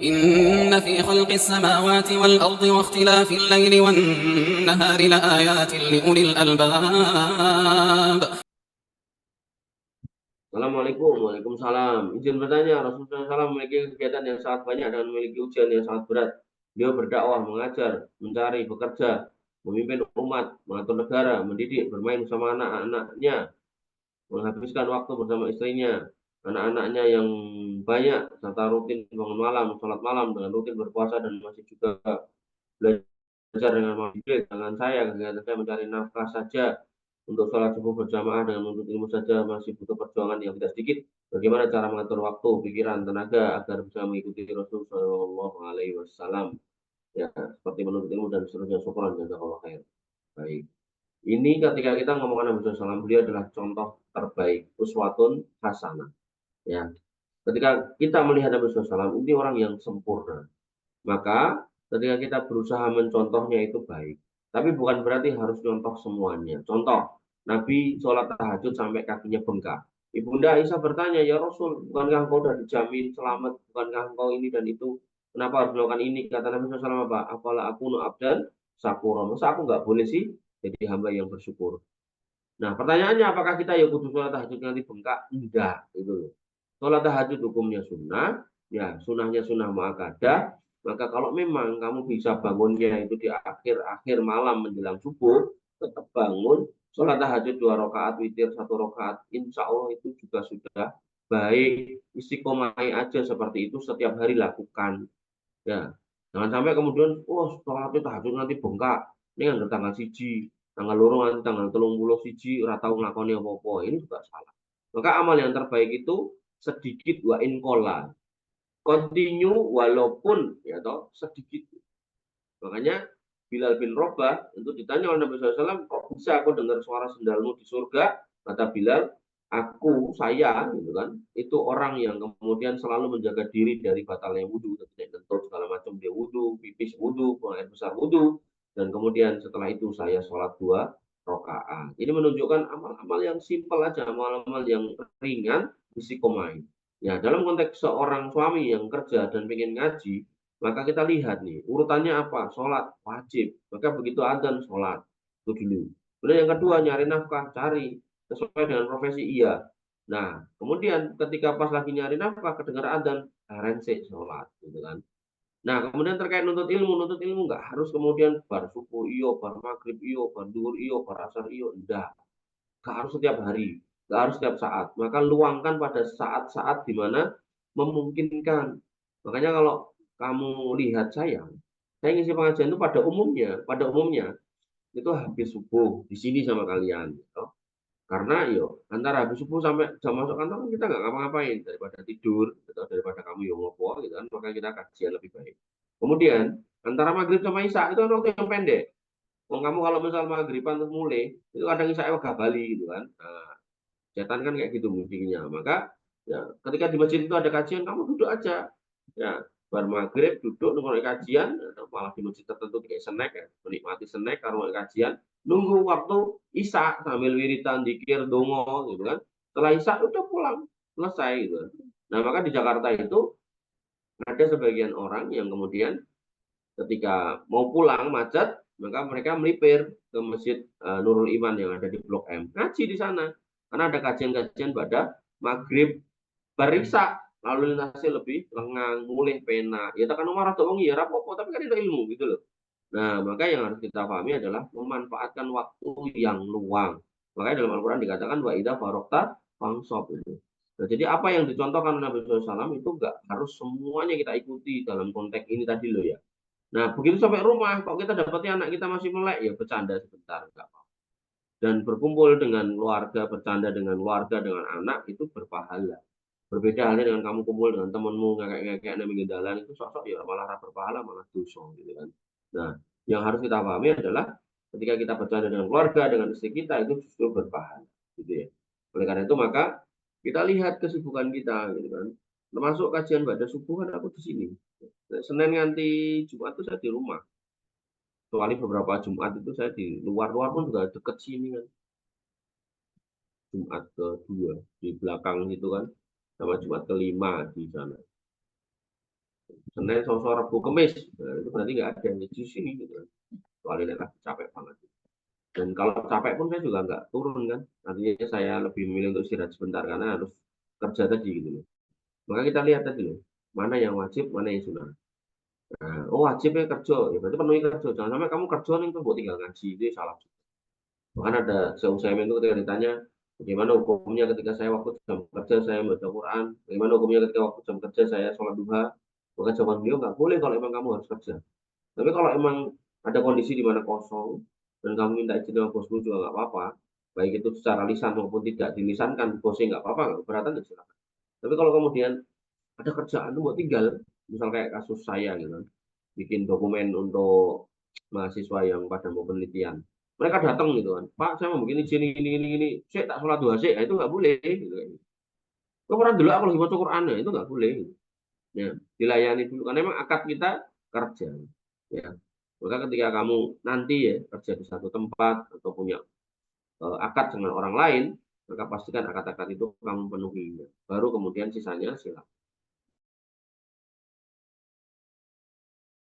إن في خلق السماوات والأرض واختلاف الليل والنهار لآيات لأولي الألباب. Assalamualaikum, waalaikumsalam. Izin bertanya, Rasulullah SAW memiliki kegiatan yang sangat banyak dan memiliki ujian yang sangat berat. Beliau berdakwah, mengajar, mencari, bekerja, memimpin umat, mengatur negara, mendidik, bermain bersama anak-anaknya, menghabiskan waktu bersama istrinya, anak-anaknya yang banyak, serta rutin bangun malam, sholat malam, dengan rutin berpuasa dan masih juga belajar dengan mandiri. Dengan saya, kegiatan saya mencari nafkah saja. Untuk sholat subuh berjamaah dengan menuntut ilmu saja masih butuh perjuangan yang tidak sedikit. Bagaimana cara mengatur waktu, pikiran, tenaga agar bisa mengikuti Rasul Shallallahu Alaihi Wasallam? Ya, seperti menuntut ilmu dan seterusnya. Syukran jazakallahu khair. Baik. Ini ketika kita ngomongkan Nabi SAW, beliau adalah contoh terbaik, uswatun hasanah. Ya, ketika kita melihat Nabi SAW, ini orang yang sempurna. Maka ketika kita berusaha mencontohnya itu baik. Tapi bukan berarti harus contoh semuanya. Contoh, Nabi sholat tahajud sampai kakinya bengkak. Ibunda Aisyah bertanya, ya Rasul, bukankah engkau sudah dijamin selamat? Bukankah engkau ini dan itu? Kenapa harus melakukan ini? Kata Nabi SAW apa? Apalah aku abdan syakura. Masa aku nggak boleh sih jadi hamba yang bersyukur? Nah, pertanyaannya apakah kita ya kudu sholat tahajud nanti bengkak? Enggak, gitu. Sholat tahajud hukumnya sunnah, ya sunnahnya sunnah muakkadah. Maka kalau memang kamu bisa bangunnya itu di akhir-akhir malam menjelang subuh, tetap bangun, sholat tahajud 2 rakaat, witir 1 rakaat, insya Allah itu juga sudah baik. Istiqomah aja seperti itu setiap hari lakukan. Ya, jangan sampai kemudian, sholat tahajud nanti bengkak. Ini kan tanggal siji, tanggal loro nanti tanggal 31 ora tau nglakoni apa-apa. Ini juga salah. Maka amal yang terbaik itu sedikit wa inkola, continue walaupun ya toh sedikit. Makanya Bilal bin Rabah itu ditanya oleh Nabi SAW, kok bisa aku dengar suara sendalmu di surga? Kata Bilal, saya gitu kan, itu orang yang kemudian selalu menjaga diri dari batalnya wudhu, tidak kentut segala macam, dia wudhu, pipis wudhu, buang air besar wudhu, dan kemudian setelah itu saya sholat 2 rakaat. Ini menunjukkan amal-amal yang simpel aja, amal-amal yang ringan, istiqomah. Ya, dalam konteks seorang suami yang kerja dan pengen ngaji, maka kita lihat nih, urutannya apa? Sholat, wajib. Maka begitu adzan, sholat. Itu dulu. Kemudian yang kedua, nyari nafkah, cari. Sesuai dengan profesi, iya. Nah, kemudian ketika pas lagi nyari nafkah, kedengar adzan, rensik sholat. Gitu kan. Nah, kemudian terkait nuntut ilmu nggak harus kemudian bar subuh iyo, bar maghrib iyo, bar duhur iyo, bar asar iyo. Enggak. Nggak harus setiap hari. Nggak harus setiap saat. Maka luangkan pada saat-saat di mana memungkinkan. Makanya kalau kamu lihat saya ngisi pengajian itu pada umumnya itu habis subuh di sini sama kalian, gitu. Karena antara habis subuh sampai jam masuk kantor kita nggak ngapa-ngapain daripada tidur atau daripada kamu ngopo gitu kan, maka kita kajian lebih baik. Kemudian antara maghrib sama isya itu kan waktu yang pendek. Kamu kalau misal maghriban terus mulai itu kadang isya wegah bali gitu kan. Nah, setan kan kayak gitu mungkinnya. Maka ya ketika di masjid itu ada kajian, kamu duduk aja. Ya, bar maghrib duduk nunggu kajian, atau malah di masjid tertentu kayak snack ya, menikmati snack karo kajian, nunggu waktu isya sambil wiritan, dikir, dongo gitu kan. Setelah isya udah pulang, selesai gitu. Nah, maka di Jakarta itu ada sebagian orang yang kemudian ketika mau pulang macet, maka mereka melipir ke masjid Nurul Iman yang ada di Blok M, ngaji di sana. Karena ada kajian-kajian pada maghrib, barisa, lalu lintasnya lebih lengang, mulih pena. Ya tekan nomor atau wong ya rapopo, tapi kan itu ilmu gitu loh. Nah, maka yang harus kita pahami adalah memanfaatkan waktu yang luang. Makanya dalam Al-Quran dikatakan wa idza farokta fansop itu. Nah, jadi apa yang dicontohkan oleh Nabi SAW itu enggak harus semuanya kita ikuti dalam konteks ini tadi loh ya. Nah, begitu sampai rumah, kok kita dapatnya anak kita masih melek, ya bercanda sebentar, enggak apa-apa. Dan berkumpul dengan keluarga, bercanda dengan keluarga, dengan anak, itu berpahala. Berbeda halnya dengan kamu kumpul dengan temanmu, ngekek-ngekek, namanya jalan, itu sosok ya malah berpahala, malah dosa, gitu kan. Nah, yang harus kita pahami adalah ketika kita bercanda dengan keluarga, dengan istri kita, itu justru berpahala, gitu ya. Oleh karena itu, maka kita lihat kesibukan kita, gitu kan. Termasuk kajian pada subuh kan aku di sini. Senin nganti Jumat itu saya di rumah. Kecuali beberapa Jumat itu saya di luar-luar pun juga deket sini kan. Jumat kedua di belakang gitu kan. Sama Jumat kelima di sana. Senin, Selasa, Rabu, Kamis. Nah, itu berarti nggak ada di sini gitu kan. Kecuali lagi capek banget. Dan kalau capek pun saya juga nggak turun kan. Artinya saya lebih memilih untuk istirahat sebentar karena harus kerja tadi gitu loh. Maka kita lihat tadi loh, mana yang wajib, mana yang sunnah. Nah, oh wajibnya kerja, ya berarti penuhi kerja. Jangan sampai kamu kerja nih tuh buat tinggal ngaji, itu salah. Bahkan ada saya itu ketika ditanya, bagaimana hukumnya ketika saya waktu jam kerja saya membaca Quran, bagaimana hukumnya ketika waktu jam kerja saya sholat duha, maka jawaban beliau nggak boleh kalau emang kamu harus kerja. Tapi kalau emang ada kondisi di mana kosong, dan kamu minta izin sama bosmu juga nggak apa-apa, baik itu secara lisan maupun tidak dilisankan, bosnya nggak apa-apa, nggak keberatan, ya silakan. Tapi kalau kemudian ada kerjaan buat tinggal, misal kayak kasus saya gitu kan, bikin dokumen untuk mahasiswa yang pada mau penelitian. Mereka datang gitu kan, Pak saya mau bikin izin ini, saya tak sholat dua sih, nah, itu nggak boleh. Gitu kan. Kau pernah dulu aku lagi baca Quran, ya, itu nggak boleh. Gitu. Ya, dilayani dulu, karena memang akad kita kerja. Ya. Maka ketika kamu nanti ya kerja di satu tempat atau punya akad dengan orang lain, maka pastikan akad-akad itu kamu penuhi. Baru kemudian sisanya silakan.